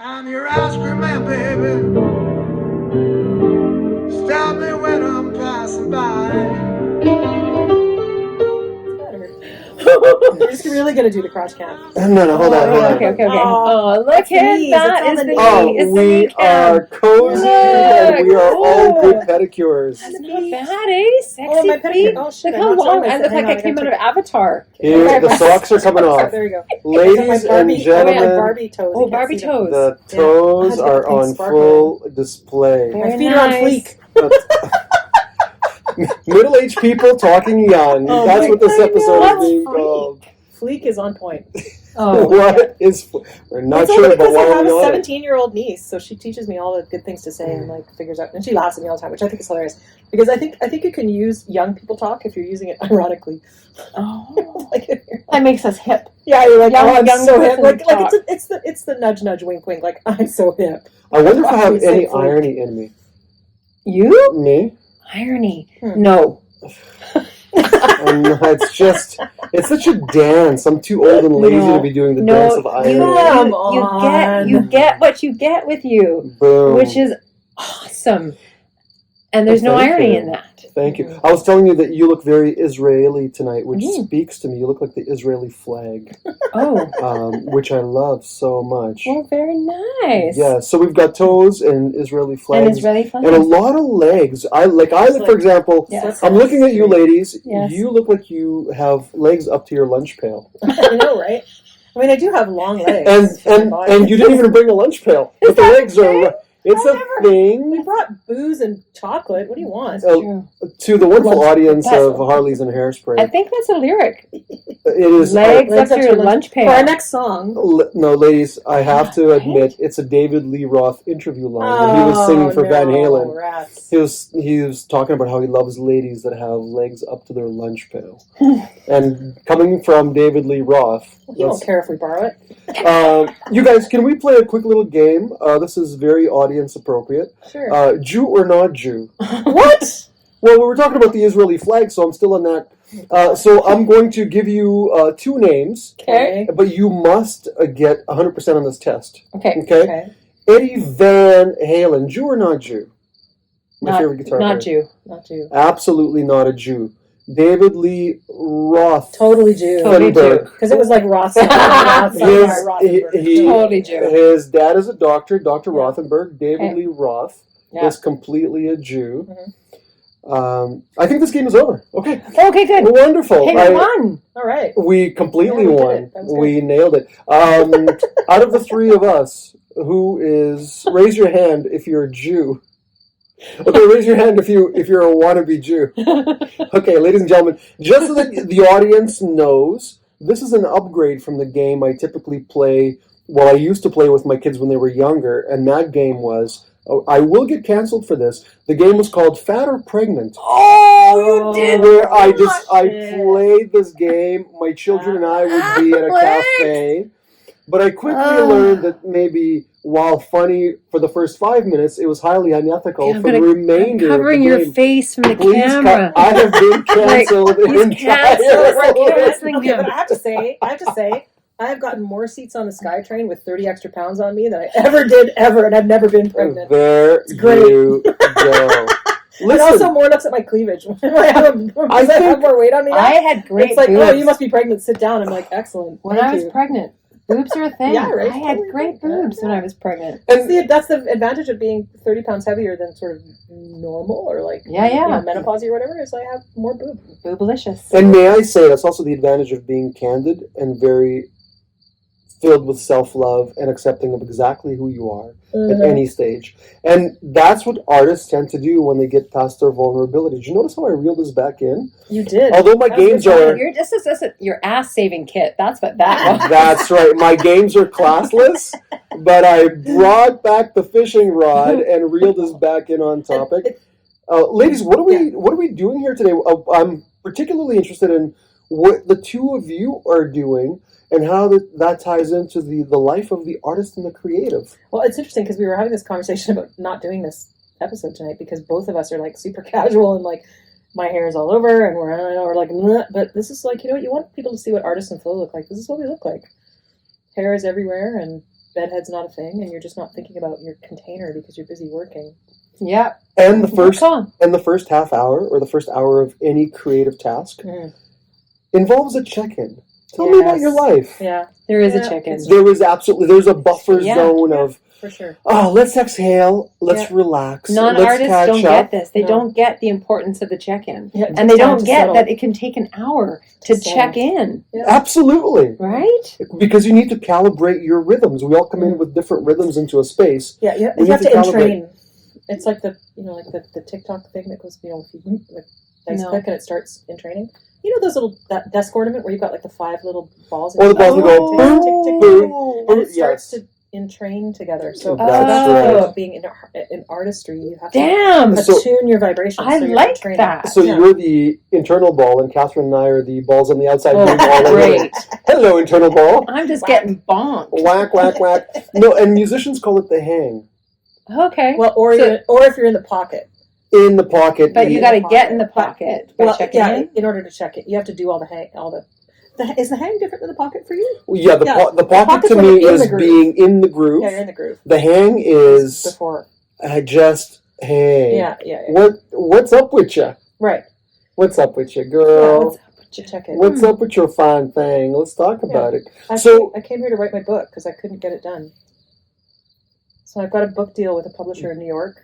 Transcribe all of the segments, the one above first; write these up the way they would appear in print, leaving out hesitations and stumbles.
I'm your ice cream man, baby. Stop me when I'm passing by. We're just really gonna do the crotch cam. No, hold on. Okay. Oh, look at that! It's Is the on Oh, knee? Is the we knee cam? are cozy and we are all good pedicures. That's not bad, eh? Sexy my feet. pedicure. Oh shit! Look how long! I look Hang like on, I came out gotta of Avatar. Here, the socks are coming off. There you go. Ladies and my gentlemen, Barbie toes. Oh, Barbie toes. the toes Yeah. are on full display. Very My feet are on nice. fleek. Middle-aged people talking young. Oh That's my what this episode What's is being freak? called. Fleek is on point. Oh, What is? We're not It's sure, only but because I why are have we a on it? 17-year-old niece, so she teaches me all the good things to say and like figures out, and she laughs at me all the time, which I think is hilarious. Because I think you can use young people talk if you're using it ironically. oh. Like, That makes us hip. yeah, you're like, Young- oh, I'm young so hip. person Like talk. it's the nudge, wink, wink. Like I'm so hip. I wonder if I have You say any fleek. irony in me. You? Me? Irony? Hmm. No. It's such a dance. I'm too old and lazy to be doing the dance of irony. You get what you get with you, Boom. which is awesome. And there's no Thank irony you. in that. Thank you. I was telling you that you look very Israeli tonight, which Mm. speaks to me. You look like the Israeli flag, Oh, which I love so much. well, very nice. Yeah, so we've got toes and Israeli And flags. Israeli flags. And a lot of legs. I look, for example, Yes. I'm looking at you ladies. Yes. You look like you have legs up to your lunch pail. I know, right? I mean, I do have long legs. And you didn't even bring a lunch pail. But the that legs are... It's a We thing brought booze and chocolate. What do you want? True. to the wonderful Lunch- audience that's- of Harleys and Hairspray. I think that's a lyric. It is... Legs up to your lunch For our pail. next song. No, ladies, I have to Right? admit, it's a David Lee Roth interview line that he was singing for Van Halen. Rats. He was talking about how he loves ladies that have legs up to their lunch pail. And coming from David Lee Roth, You don't care if we borrow it. you guys, can we play a quick little game? This is very audience appropriate. Sure. Jew or not Jew? What? Well, we were talking about the Israeli flag, so I'm still on that. So I'm going to give you two names, Okay. but you must get 100% on this test. Okay. Okay? Eddie Van Halen, Jew or not Jew? My favorite guitar player. Not Jew. Not you. Absolutely not a Jew. David Lee Roth. Totally Jew. Totally Jew. Because it was like Ross. Totally Jew. His dad is a doctor, Dr. Yeah. Rothenberg. David Okay. Lee Roth Yeah. is completely a Jew. Mhm. I think this game is over. Okay. Okay, good. Wonderful. Hey, we won. All right. We completely Yeah, we did won. it. That was good. We nailed it. Out of the three of us, who is... Raise your hand if you're a Jew. Okay, raise your hand if you're a wannabe Jew. Okay, ladies and gentlemen, just so that the audience knows, this is an upgrade from the game I typically play. Well, I used to play with my kids when they were younger, and that game was... I will get canceled for this. The game was called Fat or Pregnant. Oh, you did. Where I it. played this game. My children and I would be at a Alex! cafe. But I quickly Oh. learned that maybe, while funny for the first 5 minutes, it was highly unethical I'm for the remainder covering of the your game. face from the Please camera. I have been canceled Like, he's entirely. canceled. Like, canceling Okay, him. but I have to say, I have gotten more seats on the SkyTrain with 30 extra pounds on me than I ever did, and I've never been pregnant. There great. you go. And Listen, also more looks at my cleavage. When I have more weight on me now. I had great It's like, boobs. oh, you must be pregnant. Sit down. I'm like, excellent. When Thank I was you. pregnant, boobs are a thing. Yeah, right. I had Totally great right. boobs Yeah. when I was pregnant. That's the advantage of being 30 pounds heavier than sort of normal or like menopause or whatever is I have more boobs. Boobalicious. and may I say, that's also the advantage of being candid and very filled with self-love and accepting of exactly who you are at any stage. And that's what artists tend to do when they get past their vulnerability. Did you notice how I reeled this back in? You did. Although my That was games good. are... You're just your ass saving kit. That's what that was. That's right. My games are classless, but I brought back the fishing rod and reeled us back in on topic. Ladies, what are we doing here today? I'm particularly interested in what the two of you are doing and how that ties into the life of the artist and the creative. Well, it's interesting because we were having this conversation about not doing this episode tonight because both of us are like super casual and like my hair is all over and we're like, bleh. But this is like, you want people to see what artists and flow look like. This is what we look like. Hair is everywhere and bedhead's not a thing, and you're just not thinking about your container because you're busy working. Yeah. And the Good call. first half hour or the first hour of any creative task involves a check-in. Tell me about your life. Yeah. There is a check-in. There's a buffer zone of, for sure. oh, let's exhale, let's relax, let's Non-artists catch don't up. get this. They don't get the importance of the check-in. Yeah, And they don't get that it can take an hour to check in. Yeah. Absolutely. Right? Because you need to calibrate your rhythms. We all come in with different rhythms into a space. Yeah, you We have need to to entrain. It's like the TikTok thing that goes, if you click and it starts entraining. You know those that desk ornament where you've got like the 5 little balls? Or the balls that go tick, tick, tick, tick, tick, and it yes. starts to entrain together. So That's that's right. being in artistry. You have Damn. to attune your vibrations. I so you're like training. that. So you're the internal ball, and Catherine and I are the balls on the outside. Oh, being all great. over. Hello, internal ball. I'm just Whack. getting bonked. Whack, whack, whack. No, and musicians call it the hang. Okay. Well, or if you're in the pocket. In the pocket. But you got to get in the pocket by checking in. In order to check it, you have to do all the hang. Is the hang different than the pocket for you? Yeah, the pocket pocket's to when me you're in is the groove. being in the groove. Yeah, you're in the groove. The hang is Before. just hang. Yeah. What's up with you? Right. What's up with you, girl? What's up with you? Check it. What's up with your fine thing? Let's talk about it. I came here to write my book because I couldn't get it done. So I've got a book deal with a publisher in New York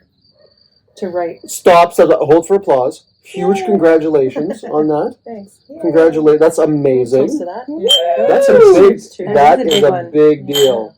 to write. Stop. So hold for applause. Huge congratulations on that. Thanks. Yeah. Congratulate. That's amazing. Close to that. That's a big. That is a big deal.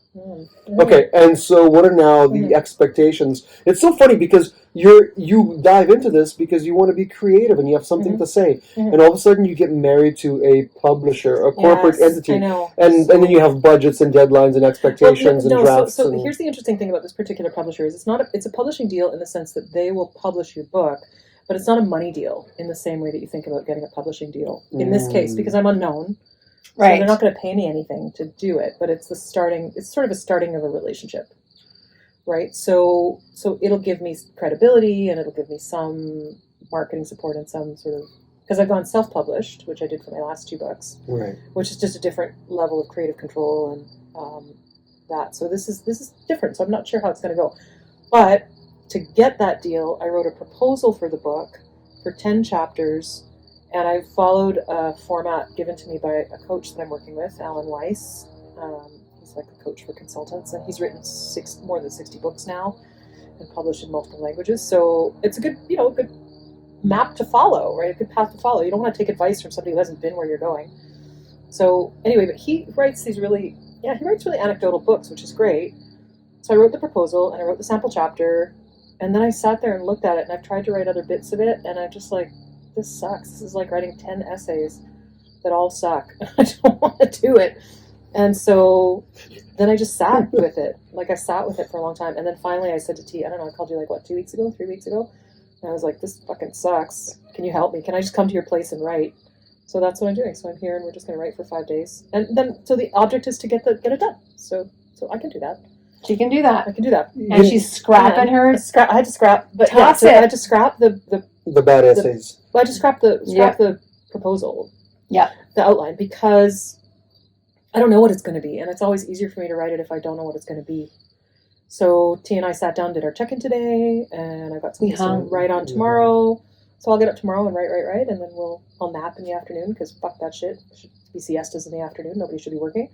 Okay, and so what are now the expectations? It's so funny because you dive into this because you want to be creative and you have something to say, and all of a sudden you get married to a publisher, a corporate entity, I know. and then you have budgets and deadlines and expectations and drafts. So here's the interesting thing about this particular publisher is it's a publishing deal in the sense that they will publish your book, but it's not a money deal in the same way that you think about getting a publishing deal in this case because I'm unknown. Right. So they're not going to pay me anything to do it, but it's sort of a starting of a relationship. Right? So it'll give me credibility and it'll give me some marketing support and some sort of, because I've gone self-published, which I did for my last 2 books, Right. which is just a different level of creative control and that. So this is different. So I'm not sure how it's going to go. But to get that deal, I wrote a proposal for the book for 10 chapters. And I followed a format given to me by a coach that I'm working with, Alan Weiss. He's like a coach for consultants, and he's written more than 60 books now and published in multiple languages. So it's a good map to follow, right? A good path to follow. You don't want to take advice from somebody who hasn't been where you're going. So anyway, but he writes really anecdotal books, which is great. So I wrote the proposal and I wrote the sample chapter, and then I sat there and looked at it, and I've tried to write other bits of it, and I'm just like, this sucks. This is like writing 10 essays that all suck. I don't want to do it. And so then I just sat with it. Like I sat with it for a long time. And then finally I said to T, I don't know, I called you 3 weeks ago? And I was like, this fucking sucks. Can you help me? Can I just come to your place and write? So that's what I'm doing. So I'm here and we're just going to write for 5 days. And then, so the object is to get it done. So I can do that. She can do that. I can do that. And she's scrapping her. I had to scrap, but Toss I it. had to scrap the bad essays. Well, I just scrapped the proposal. Yeah. The outline, because I don't know what it's going to be, and it's always easier for me to write it if I don't know what it's going to be. So T and I sat down, did our check-in today, and I got something to write on tomorrow. So I'll get up tomorrow and write, and then I'll nap in the afternoon because fuck that shit. There should be siestas in the afternoon. Nobody should be working.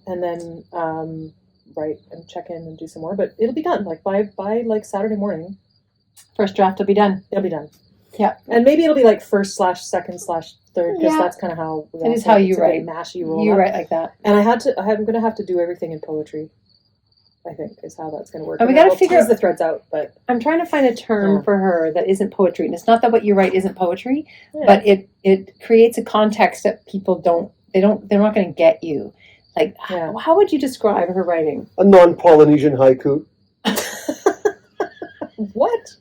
And then write and check in and do some more, but it'll be done like by like Saturday morning. First draft will be done. It'll be done. Yeah. And maybe it'll be like 1/2/2/3 because that's kind of how it is how you write. Mashy roll. You up. write like that. And I'm going to have to do everything in poetry. I think is how that's going to work. And we got to figure the threads out. But I'm trying to find a term for her that isn't poetry. And it's not that what you write isn't poetry, yeah. but it creates a context that people they're not going to get you. Like, how would you describe her writing? A non-Polynesian haiku. What?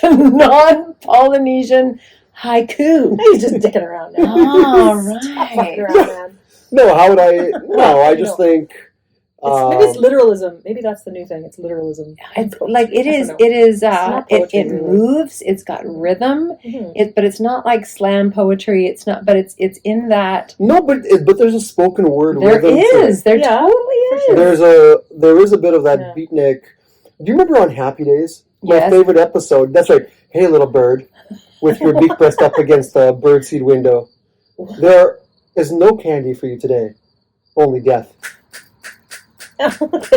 Non-Polynesian haiku. He's just dicking around now. Oh, Stop right. fucking around, man. No, how would I? No, I just think Maybe it's literalism. Maybe that's the new thing. It's literalism. It's like it I is. don't know. It is. not poetry, It really. moves. It's got rhythm. Mhm. But it's not like slam poetry. It's not. But it's in that. No, but there's a spoken word There rhythm to it. is. There Yeah, totally for is. sure. There is a bit of that Yeah. beatnik. Do you remember on Happy Days? My Yes. favorite episode. That's right. Hey, little bird, with your beak pressed up against the birdseed window. There is no candy for you today, only death.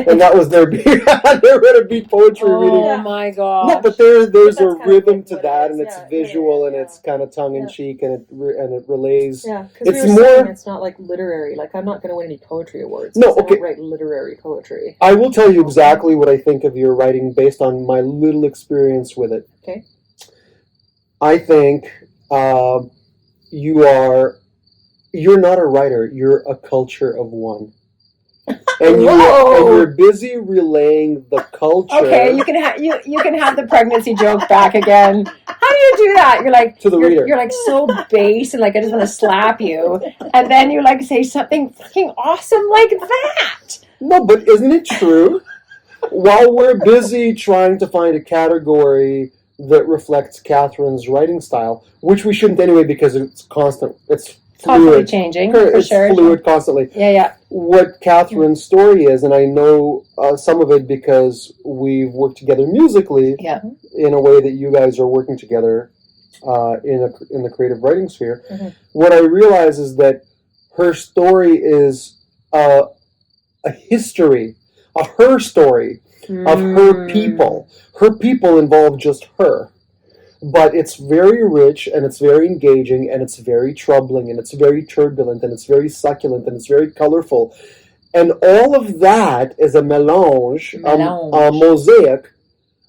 And that was their beat. They read a beat poetry reading. Oh my god. No, but there's that's a kind of rhythm like to what it that, is. and it's Yeah, visual, yeah, and yeah. it's kind of tongue in cheek, and it relays. Yeah, because It's we were saying more- it's not like literary. Like I'm not going to win any poetry awards. No, 'cause I okay. don't write literary poetry. I will tell you exactly what I think of your writing based on my little experience with it. Okay. I think you're not a writer. You're a culture of one, and you're busy relaying the culture. Okay, you can have you can have the pregnancy joke back again. How do you do that? You're like To the you're, reader. You're like so base and like I just want to slap you, and then you like say something fucking awesome like that. No, but isn't it true? While we're busy trying to find a category that reflects Catherine's writing style, which we shouldn't anyway because it's constant. It's Constantly fluid. changing for It's sure. fluid constantly. Yeah. What Catherine's story is, and I know some of it because we've worked together musically Yeah. in a way that you guys are working together in the creative writing sphere. Mhm. What I realize is that her story is a history, her story of her people. Her people involve just her. But it's very rich, and it's very engaging, and it's very troubling, and it's very turbulent, and it's very succulent, and it's very colorful. And all of that is a melange. A mosaic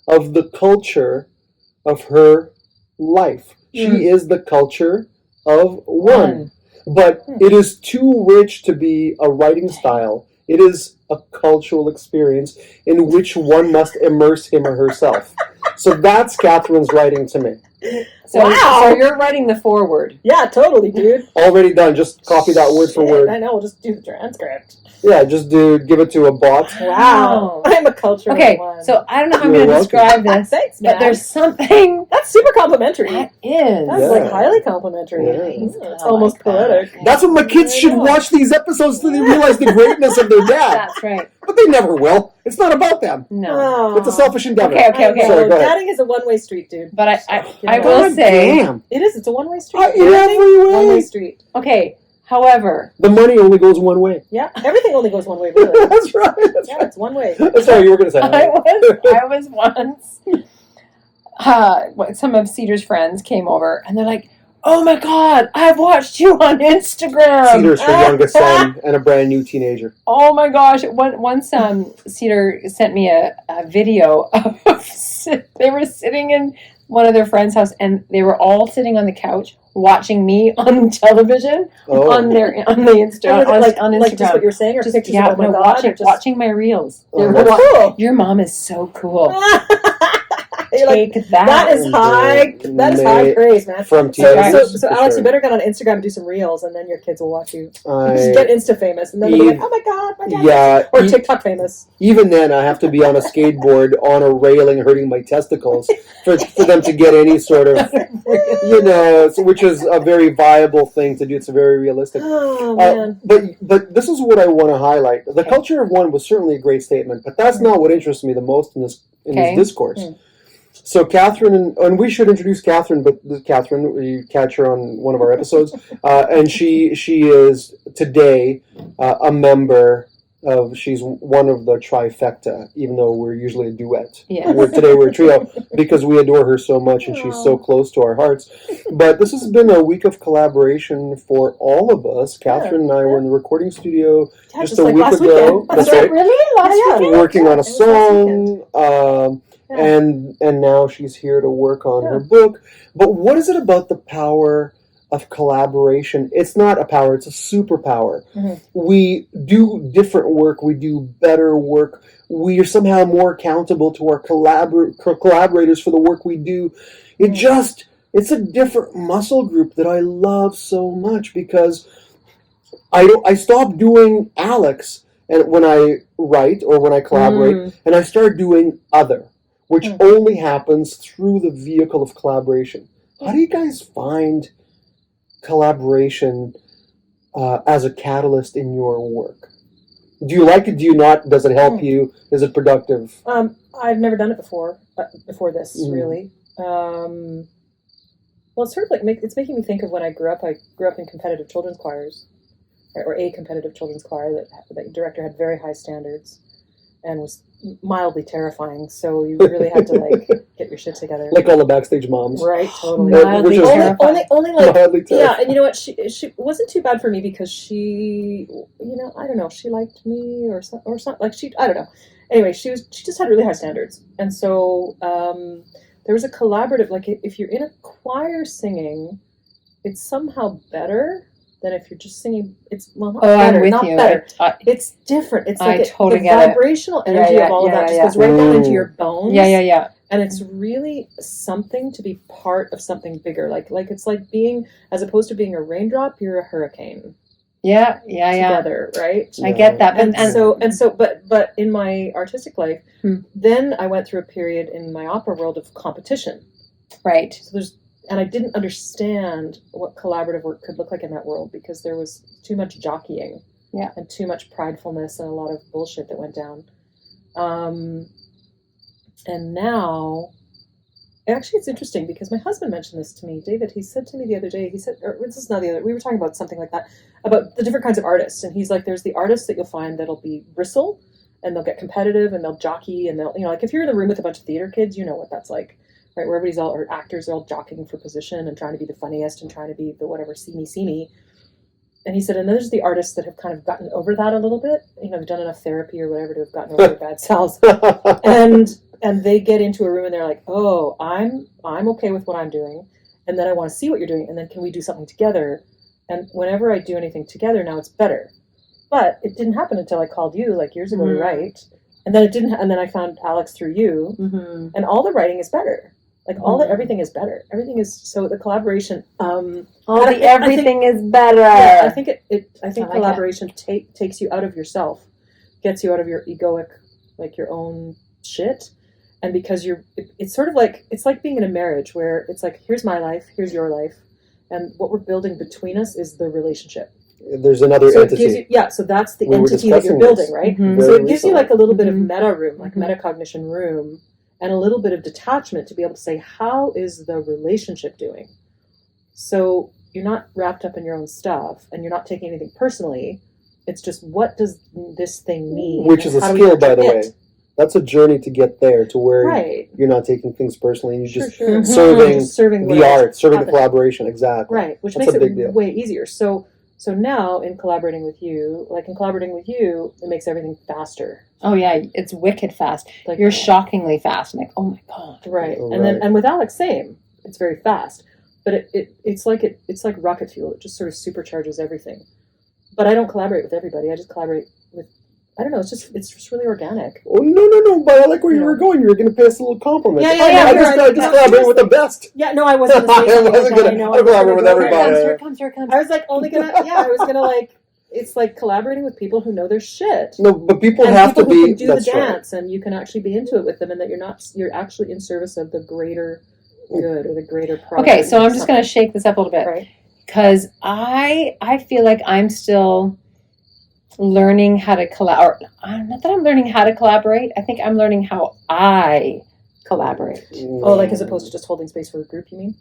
of the culture of her life. She is the culture of one. But it is too rich to be a writing style. It is a cultural experience in which one must immerse him or herself. So that's Catherine's writing to me. So, Wow. so you're writing the foreword. Yeah, totally, dude. Already done. Just copy that word for Shit, word. I know. We'll just do the transcript. Yeah, just give it to a bot. Wow. I'm a culture. Okay, one. so I don't know how I'm You're going to welcome. describe this, Thanks, but man. there's something That's super complimentary. that is. That's Yeah. like highly complimentary. Yeah. It's almost poetic. That's what my kids should watch these episodes so they realize the greatness of their dad. That's right. But they never will. It's not about them. No. Oh. It's a selfish endeavor. Okay. Sorry, go ahead. Dating is a one-way street, dude. But I God will say, Damn. It is. It's a one-way street. In every way. One-way street. okay, however, The money only goes one way. Yeah, everything only goes one way, really. That's right. That's Yeah, right. it's one way. That's right. You were going to say. I was once, some of Cedar's friends came over and they're like, oh my God, I've watched you on Instagram. Cedar's her youngest son and a brand new teenager. Oh my gosh. Once Cedar sent me a video of they were sitting in one of their friends' house and they were all sitting on the couch watching me on television Oh. on the Instagram on Instagram. Like just what you're saying, or Just- pictures yeah, of, oh my no, God, or just... watching my reels. Oh, They were that's cool. Your mom is so cool. You're like, Take that. that is high. That is high praise, man. From So, tears, so for Alex, sure. you better get on Instagram and do some reels, and then your kids will watch you. Just I, get Insta famous, and then they'll be like, "Oh my God, my dad!" yeah, Or e- TikTok famous. even then, I have to be on a skateboard on a railing, hurting my testicles for them to get any sort of, which is a very viable thing to do. It's very realistic. Oh man. But this is what I want to highlight. The culture of one was certainly a great statement, but that's not what interests me the most in this discourse. So Katherine, and we should introduce Katherine, but Katherine, you catch her on one of our episodes, and she is today a member of. She's one of the trifecta, even though we're usually a duet. Yes. Today we're a trio because we adore her so much and she's so close to our hearts. But this has been a week of collaboration for all of us. Katherine and I were in the recording studio Yeah, just a like week last ago. weekend. That's right. Really? Last weekend? Working on a It was last weekend. song, Yeah. and now she's here to work on her book. But what is it about the power of collaboration? It's not a power; it's a superpower. Mhm. We do different work. We do better work. We are somehow more accountable to our collaborators for the work we do. It's a different muscle group that I love so much because I stopped doing Alex and when I write or when I collaborate, and I start doing other, which only happens through the vehicle of collaboration. How do you guys find collaboration as a catalyst in your work? Do you like it? Do you not? Does it help you? Is it productive? I've never done it before this, really. Well, it's sort of like it's making me think of when I grew up. I grew up in competitive children's choirs, or a competitive children's choir that the director had very high standards and was mildly terrifying. So you really had to like get your shit together, like all the backstage moms, right? Totally. Mildly terrifying. Only like Mildly terrifying. yeah. And you know what? She wasn't too bad for me because she, I don't know, she liked me or something like I don't know. Anyway, she just had really high standards, and so there was a collaborative. Like if you're in a choir singing, it's somehow better than if you're just singing. It's not better, I'm with not you. better. It's different. It's like totally the get it. vibrational energy of all of that just goes right down into your bones. Yeah. And it's really something to be part of something bigger. Like it's like being, as opposed to being a raindrop, you're a hurricane. Yeah. Together, right? I get that. And so, but in my artistic life, then I went through a period in my opera world of competition. Right. So and I didn't understand what collaborative work could look like in that world because there was too much jockeying, and too much pridefulness and a lot of bullshit that went down. And now, actually, it's interesting because my husband mentioned this to me. David, he said to me the other day, we were talking about something like that, about the different kinds of artists. And he's like, there's the artists that you'll find that'll be bristle and they'll get competitive and they'll jockey and they'll, like if you're in the room with a bunch of theater kids, you know what that's like, right? Where everybody's or actors are all jockeying for position and trying to be the funniest and trying to be the whatever, see me. And he said, and then there's the artists that have kind of gotten over that a little bit, they've done enough therapy or whatever to have gotten over their bad selves. And they get into a room and they're like, oh, I'm okay with what I'm doing. And then I want to see what you're doing. And then can we do something together? And whenever I do anything together, now it's better. But it didn't happen until I called you like years ago to write. And then it didn't. And then I found Alex through you. And all the writing is better. Like everything is better. Everything is, so the collaboration. Everything is better. Yeah, I think I think collaboration takes you out of yourself, gets you out of your egoic, like your own shit. And because it's sort of like, it's like being in a marriage where it's like, here's my life, here's your life. And what we're building between us is the relationship. There's another entity. So that's the entity that you're building, right? So it gives you like a little bit of meta room, like metacognition room, and a little bit of detachment to be able to say, how is the relationship doing? So you're not wrapped up in your own stuff and you're not taking anything personally. It's just, what does this thing mean? Which is a skill, by the way. That's a journey to get there, to where you're not taking things personally and you're just serving the art, serving the collaboration. Exactly. Right, which makes it way easier. So now in collaborating with you, it makes everything faster. Oh yeah, it's wicked fast. Like, you're shockingly fast. I'm like, oh my god. Right. And with Alex, same. It's very fast. But it's like rocket fuel. It just sort of supercharges everything. But I don't collaborate with everybody. I just collaborate with, I don't know, it's just really organic. Oh, no, but I like where you were going. You were going to pay us a little compliment. Yeah. I just collaborate with the best. Yeah, no, I wasn't going to say something. I collaborate with everybody. Here it comes. I was like, I was going to like, it's like collaborating with people who know their shit. No, but people and have people to be, who can do the dance, right. and you can actually be into it with them, and that you're actually in service of the greater good or the greater product. Okay, so I'm just going to shake this up a little bit. Right. Because I feel like I'm still learning how to collaborate. Not that I'm learning how to collaborate. I think I'm learning how I collaborate. Oh, like as opposed to just holding space for a group, you mean?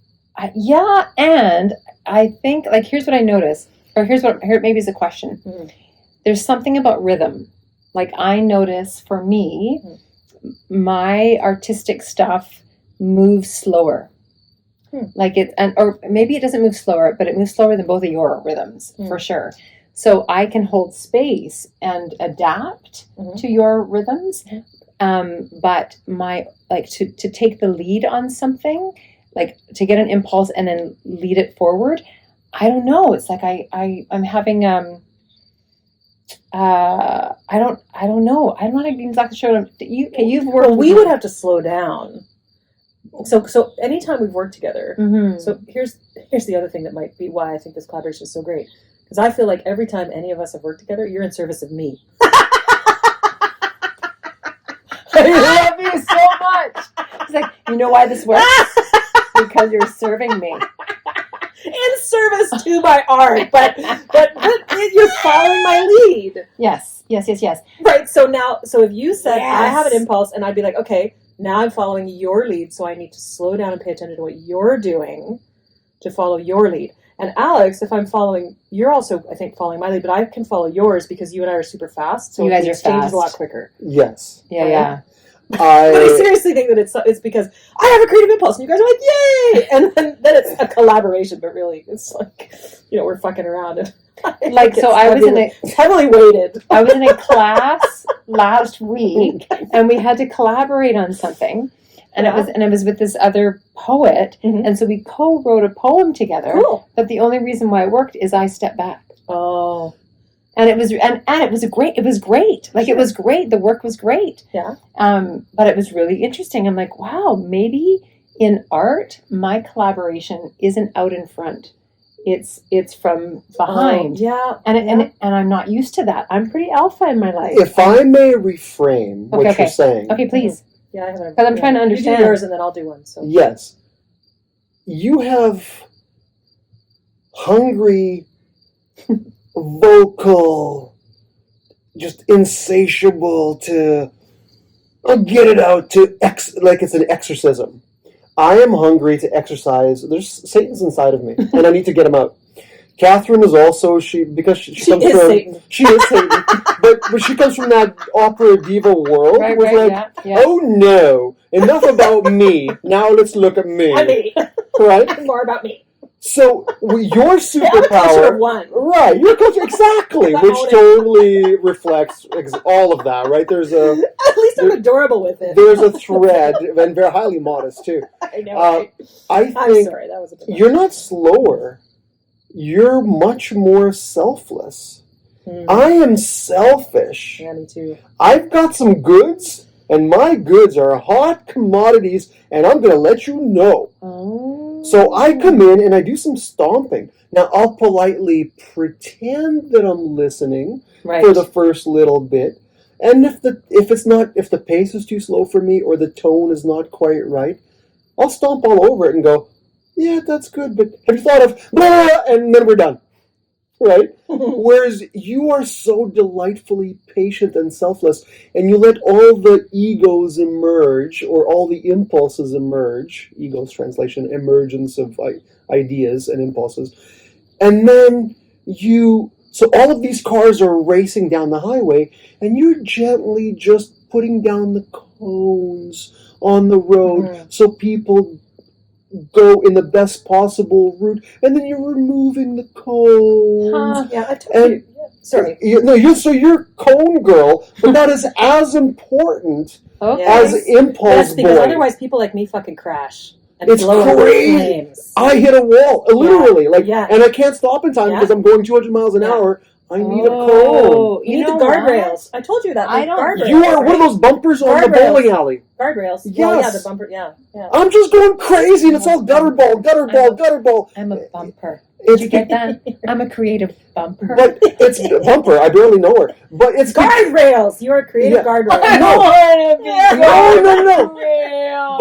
Yeah, and I think, like, here's what I notice. Or here maybe is a question. Mm-hmm. There's something about rhythm. Like, I notice for me, my artistic stuff moves slower. Like or maybe it doesn't move slower, but it moves slower than both of your rhythms, for sure. So I can hold space and adapt to your rhythms. But to take the lead on something, like to get an impulse and then lead it forward, I don't know. It's like I'm having I don't know. I'm not exactly sure. You've worked. Well, we would have to slow down. So anytime we've worked together. So here's the other thing that might be why I think this collaboration is so great. Because I feel like every time any of us have worked together, you're in service of me. You know why this works? Because you're serving me. In service to my art, but you're following my lead. Yes. Right. So if you said I Yes. have an impulse and I'd be like, okay, now I'm following your lead, so I need to slow down and pay attention to what you're doing to follow your lead. And Alex, if I'm following, you're also, I think, following my lead, but I can follow yours because you and I are super fast. So You guys the are exchange is fast. a lot quicker. Yes. Yeah. But I I seriously think that it's because I have a creative impulse, and you guys are like, yay! And then it's a collaboration, but really, it's like, we're fucking around. And Like, so I was in it's heavily weighted. I was in a class last week, and we had to collaborate on something, and it was with this other poet, Mhm. and so we co-wrote a poem together. Cool. But the only reason why it worked is I stepped back, Oh, and it was great. It was great. Like, it was great. The work was great. yeah. But it was really interesting. I'm like, wow, maybe in art, my collaboration isn't out in front. It's from behind. Yeah. And I'm not used to that. I'm pretty alpha in my life. if I may reframe what Okay. you're saying, Okay, please. Yeah, I haven't. 'Cause I'm trying to understand. You do yours, and then I'll do one. So yes, you have hungry, vocal, just insatiable to get it out like it's an exorcism. I am hungry to exercise. There's Satan's inside of me, and I need to get him out. Katherine is also because she comes is from Satan. she is Satan, but she comes from that opera diva world. Right, was like, yeah. oh no, enough about me. Now let's look at me. I mean, Right? more about me. So your I'm a culture of superpower, one. right? Your culture exactly, I which own it. totally reflects all of that, right? At least I'm adorable with it. There's a thread, and very highly modest too. I know. I I'm think sorry. That was a bit. you're not slower. You're much more selfless. I am selfish. Yeah, me too. I've got some goods, and my goods are hot commodities, and I'm going to let you know. Oh. So I come in and I do some stomping. Now I'll politely pretend that I'm listening Right. for the first little bit, and if the pace is too slow for me or the tone is not quite right, I'll stomp all over it and go, yeah, that's good, but have you thought of blah, and then we're done. Right? Whereas you are so delightfully patient and selfless, and you let all the egos emerge, or all the impulses emerge. Egos translation, emergence of ideas and impulses. And then so all of these cars are racing down the highway, and you're gently just putting down the cones on the road so people go in the best possible route, and then you're removing the cones. Yeah, I told you. Yeah. Sorry. You're cone girl, but that is as important Okay. as impulse That's because boy. otherwise people like me fucking crash and It's blow up in crazy. flames. I hit a wall, literally, Yeah. and I can't stop in time Yeah. because I'm going 200 miles an hour. I need a cone. Oh, You need the know guardrails. what? I told you that. I the don't- guardrails. You are one of right? those bumpers on the Guardrails. bowling alley. Guardrails. Well, yeah, Yes. the bumper. Yeah. I'm just going crazy, and it's all gutter ball. I'm a bumper. Did you get that? I'm a creative bumper. But it's bumper. I barely know her, but it's Guardrails. You're a creative Yeah. guardrail. I No. want to be No.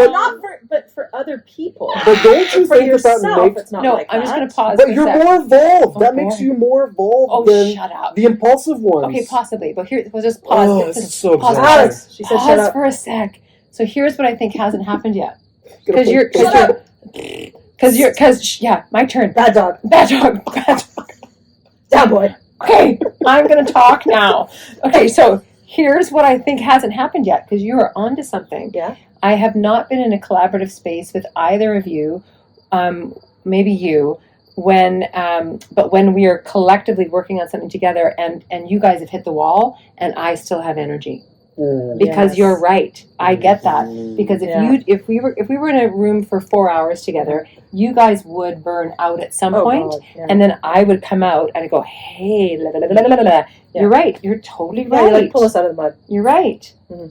But for other people. But don't you For think yourself, that makes? it's not No, like I'm just that. going to pause. But for a you're sec. more evolved. Oh, That makes boy. you more evolved Oh, than shut up. the impulsive ones. Okay, possibly. But here, we'll just pause. Oh, this is so pause, exhausting. Alex, she said, pause shut up. for a sec. So here's what I think hasn't happened yet. Gonna Because yeah, my turn. Bad dog. Bad dog. Bad dog. Down, boy. Okay, I'm going to talk now. Okay, so here's what I think hasn't happened yet, because you are onto something. Yeah. I have not been in a collaborative space with either of you, maybe you, but when we are collectively working on something together, and you guys have hit the wall, and I still have energy. Because Yes. you're right. I get that. Because Yeah. if we were in a room for 4 hours together, you guys would burn out at some point. God, yeah. And then I would come out and I go, hey, la, la, la, la, la, la. You're right. You're totally Yeah, right. you like pull us out of the mud. You're right. Mhm.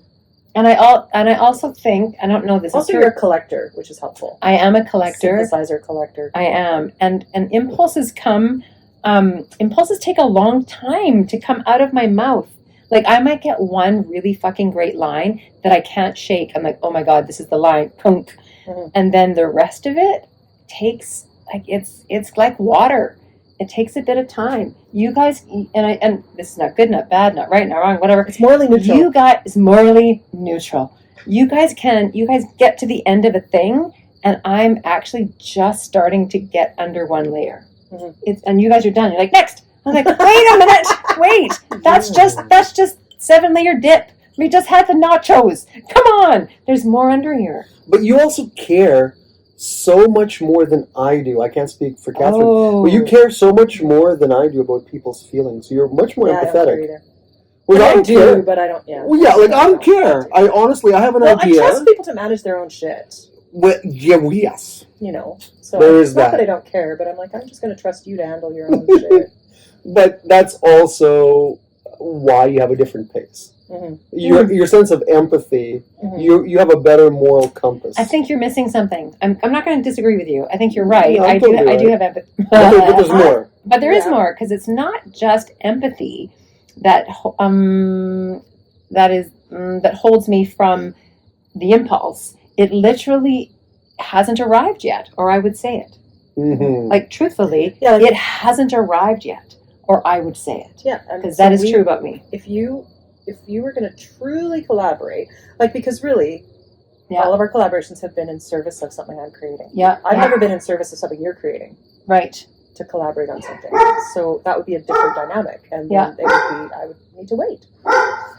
And I also think, I don't know this Also, is you're a true. collector, which is helpful. I am a collector. Synthesizer collector. I am. And impulses impulses take a long time to come out of my mouth. Like, I might get one really fucking great line that I can't shake. I'm like, oh my God, this is the line. Kunk. and then the rest of it takes it's like water. It takes a bit of time. You guys, and this is not good, not bad, not right, not wrong, whatever. It's morally neutral. You guys is morally neutral. You guys get to the end of a thing, and I'm actually just starting to get under one layer. And you guys are done. You're like, next. I'm like, wait a minute, wait. That's just 7-layer dip. We just had the nachos. Come on, there's more under here. But you also care so much more than I do. I can't speak for Katherine. Oh. But you care so much more than I do about people's feelings. You're much more I don't empathetic. care either. Well, I I don't do, care. but I don't. Yeah. Well, yeah, like I don't care. I honestly, I have an Well, idea. I trust people to manage their own shit. Well, yeah, well, yes. You know, so There it's is not that. that I don't care, but I'm like, I'm just going to trust you to handle your own shit. But that's also why you have a different pace. Your sense of empathy, you have a better moral compass. I think you're missing something. I'm not going to disagree with you. I think you're right. No, I do totally I do right. have empathy. But there's more. But there is Yeah. more, because it's not just empathy that holds me from the impulse. It literally hasn't arrived yet, or I would say it. Mm-hmm. Like, truthfully, Yeah, like- it hasn't arrived yet, or I would say it. Yeah, Because that is true about me. If you were going to truly collaborate, like, because really, Yeah. all of our collaborations have been in service of something I'm creating. Yeah. I've yeah. never been in service of something you're creating Right. to collaborate on something. So that would be a different dynamic, and Yeah. then I would need to wait.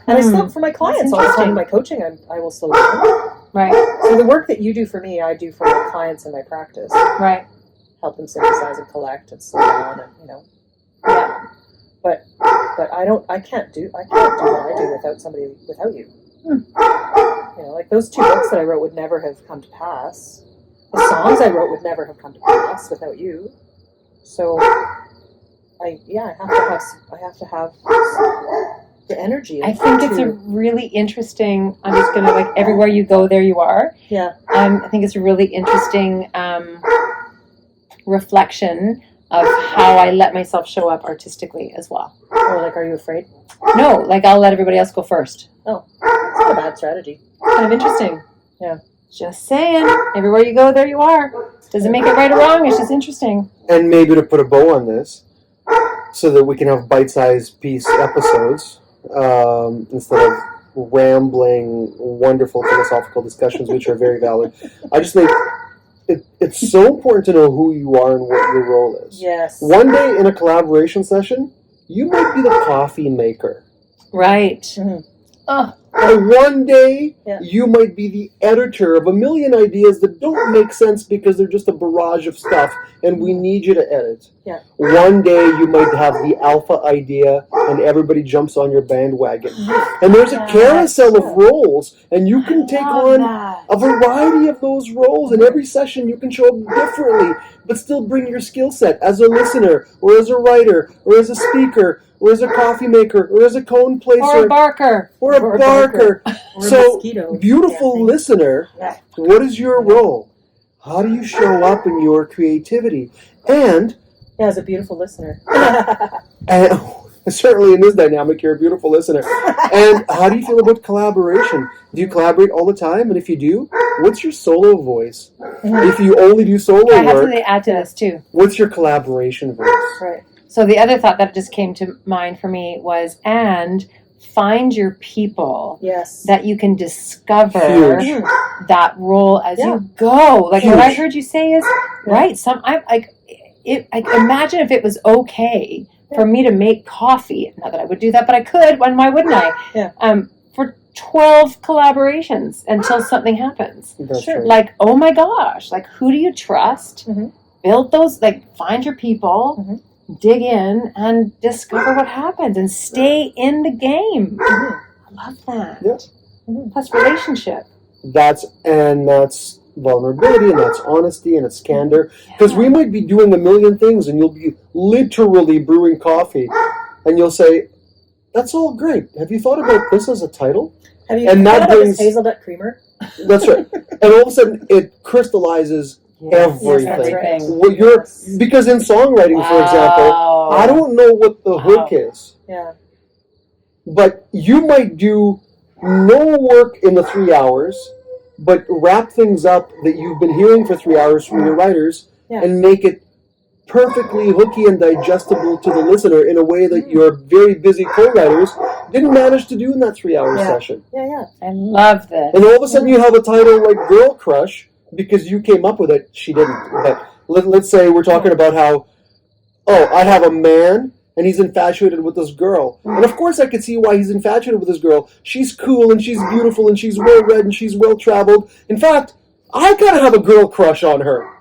And I slow for my clients all the time. In my coaching, I will slow down. Right. So the work that you do for me, I do for my clients in my practice. Right. Help them synthesize and collect and slow down, and yeah. But I can't do what I do without you. Like those 2 books that I wrote would never have come to pass. The songs I wrote would never have come to pass without you. So I have to have the energy. I think it's a really interesting, I'm just going to, like, everywhere you go, there you are. Yeah. I think it's a really interesting reflection of how I let myself show up artistically as well. Or like, are you afraid? No, like, I'll let everybody else go first. Oh, it's not a bad strategy. Kind of interesting. Yeah. Just saying. Everywhere you go, there you are. Doesn't make it right or wrong. It's just interesting. And maybe to put a bow on this, so that we can have bite-sized piece episodes instead of rambling, wonderful philosophical discussions, which are very valid. I just think it's so important to know who you are and what your role is. Yes. One day in a collaboration session, you might be the coffee maker. Right. Mhm. Oh, And one day, Yeah. you might be the editor of a million ideas that don't make sense because they're just a barrage of stuff, and we need you to edit. Yeah. One day, you might have the alpha idea, and everybody jumps on your bandwagon. And there's a carousel of roles, and you can take on a variety of those roles. In every session, you can show up differently, but still bring your skill set as a listener, or as a writer, or as a speaker, or as a coffee maker, or as a cone placer, or a barker. or a barker. Or a So, mosquito. beautiful Yeah, listener, Yeah. what is your role? How do you show up in your creativity? And As a beautiful listener. certainly in this dynamic, you're a beautiful listener. And how do you feel about collaboration? Do you collaborate all the time? And if you do, what's your solo voice? If you only do solo I have work, to add to this, too. what's your collaboration voice? Right. So the other thought that just came to mind for me was, and find your people Yes. that you can discover Huge. that role as Yeah. you go. Like, what I Huge. heard you say is right. I imagine if it was okay for me to make coffee. Not that I would do that, but I could. Why wouldn't I? Yeah. For 12 collaborations until something happens. That's Sure. right. Like, oh my gosh! Like, who do you trust? Mhm. Build those. Like, find your people. Mhm. Dig in and discover what happens and stay in the game. I love that. Yeah. Plus relationship. That's vulnerability, and that's honesty, and it's candor. Because we might be doing a million things, and you'll be literally brewing coffee, and you'll say, "That's all great. Have you thought about this as a title?" Have you And that thought about brings- this hazelnut creamer? That's right. And all of a sudden, it crystallizes everything. everything. Well, because in songwriting, for example, I don't know what the hook is, Yeah. but you might do no work in the 3 hours, but wrap things up that you've been hearing for 3 hours from your writers Yeah. and make it perfectly hooky and digestible to the listener in a way that your very busy co-writers didn't manage to do in that 3-hour session. Yeah. I love this. And all of a sudden you have a title like Girl Crush because you came up with it. She didn't. But let's say we're talking about how, I have a man and he's infatuated with this girl. And of course I could see why he's infatuated with this girl. She's cool and she's beautiful and she's well-read and she's well-traveled. In fact, I kind of have a girl crush on her.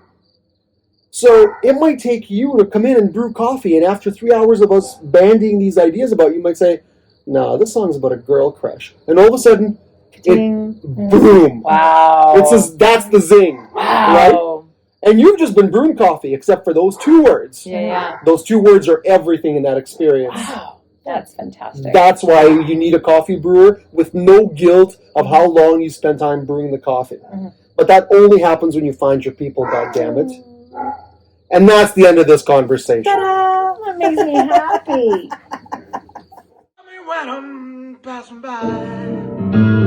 So it might take you to come in and brew coffee, and after 3 hours of us bandying these ideas about you might say, no, this song's about a girl crush. And all of a sudden, boom. Wow. That's the zing. Wow. Right? And you've just been brewing coffee, except for those 2 words. Yeah. Those 2 words are everything in that experience. Wow. That's fantastic. That's why you need a coffee brewer with no guilt of how long you spent time brewing the coffee. Mm-hmm. But that only happens when you find your people, goddammit. And that's the end of this conversation. Ta-da! That makes me happy. Tell me when I'm passing by.